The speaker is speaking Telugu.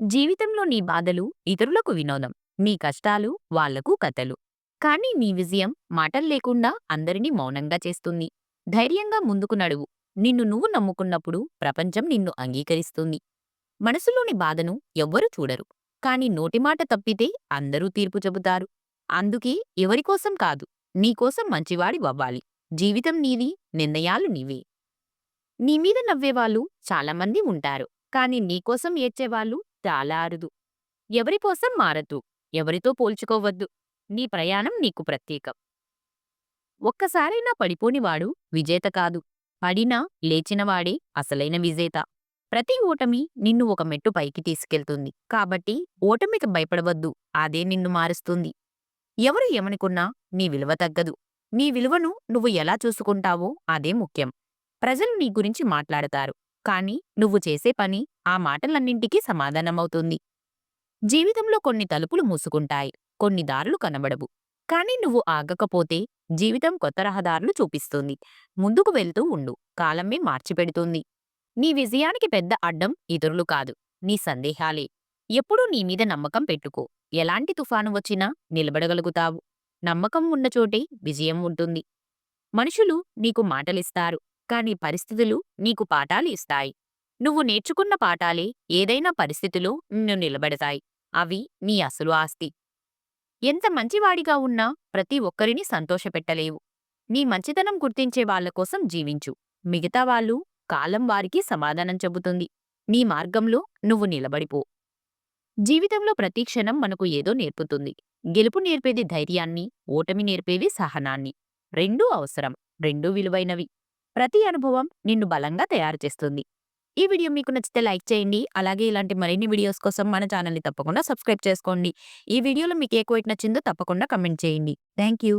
జీవితంలో నీ బాధలు ఇతరులకు వినోదం, నీ కష్టాలు వాళ్లకు కథలు. కానీ నీ విజయం మాటల్లేకుండా అందరినీ మౌనంగా చేస్తుంది. ధైర్యంగా ముందుకు నడువు. నిన్ను నువ్వు నమ్ముకున్నప్పుడు ప్రపంచం నిన్ను అంగీకరిస్తుంది. మనసులోని బాధను ఎవ్వరూ చూడరు. కానీ నోటిమాట తప్పితే అందరూ తీర్పు చెబుతారు. అందుకే ఎవరికోసం కాదు, నీకోసం మంచివాడివవ్వాలి. జీవితం నీది, నిర్ణయాలు నీవే. నీ మీద నవ్వేవాళ్ళు చాలామంది ఉంటారు. కానీ నీకోసం ఏడ్చేవాళ్ళు చాలా అరుదు. ఎవరి కోసం మారద్దు. ఎవరితో పోల్చుకోవద్దు. నీ ప్రయాణం నీకు ప్రత్యేకం. ఒక్కసారైనా పడిపోనివాడు విజేత కాదు. పడినా లేచినవాడే అసలైన విజేత. ప్రతి ఓటమి నిన్ను ఒక మెట్టు పైకి తీసుకెళ్తుంది. కాబట్టి ఓటమికి భయపడవద్దు. అదే నిన్ను మారుస్తుంది. ఎవరు ఏమనుకున్నా నీ విలువ తగ్గదు. నీ విలువను నువ్వు ఎలా చూసుకుంటావో అదే ముఖ్యం. ప్రజలు నీ గురించి మాట్లాడతారు. కానీ నువ్వు చేసే పని ఆ మాటలన్నింటికీ సమాధానమవుతుంది. జీవితంలో కొన్ని తలుపులు మూసుకుంటాయి. కొన్ని దారులు కనబడవు. కానీ నువ్వు ఆగకపోతే జీవితం కొత్త రహదారులు చూపిస్తుంది. ముందుకు వెళ్తూ ఉండు. కాలమే మార్చిపెడుతుంది. నీ విజయానికి పెద్ద అడ్డం ఇతరులు కాదు, నీ సందేహాలే. ఎప్పుడూ నీ మీద నమ్మకం పెట్టుకో. ఎలాంటి తుఫాను వచ్చినా నిలబడగలుగుతావు. నమ్మకం ఉన్న చోటే విజయం ఉంటుంది. మనుషులు నీకు మాటలిస్తారు. కానీ పరిస్థితులు నీకు పాఠాలు ఇస్తాయి. నువ్వు నేర్చుకున్న పాఠాలే ఏదైనా పరిస్థితిలో నిన్ను నిలబెడతాయి. అవి నీ అసలు ఆస్తి. ఎంత మంచివాడిగా ఉన్నా ప్రతి ఒక్కరిని సంతోషపెట్టలేవు. నీ మంచితనం గుర్తించే వాళ్ళ కోసం జీవించు. మిగతా వాళ్ళు కాలం వారికి సమాధానం చెబుతుంది. నీ మార్గంలో నువ్వు నిలబడిపో. జీవితంలో ప్రతి క్షణం మనకు ఏదో నేర్పుతుంది. గెలుపు నేర్పేది ధైర్యాన్ని, ఓటమి నేర్పేది సహనాన్ని. రెండూ అవసరం. రెండూ విలువైనవి. ప్రతి అనుభవం నిన్ను బలంగా తయారు చేస్తుంది. ఈ వీడియో మీకు నచ్చితే లైక్ చేయండి. అలాగే ఇలాంటి మరిన్ని వీడియోస్ కోసం మన ఛానల్ని తప్పకుండా సబ్స్క్రైబ్ చేసుకోండి. ఈ వీడియోలో మీకు ఏ క్వైట్ నచ్చిందో తప్పకుండా కమెంట్ చేయండి. Thank you.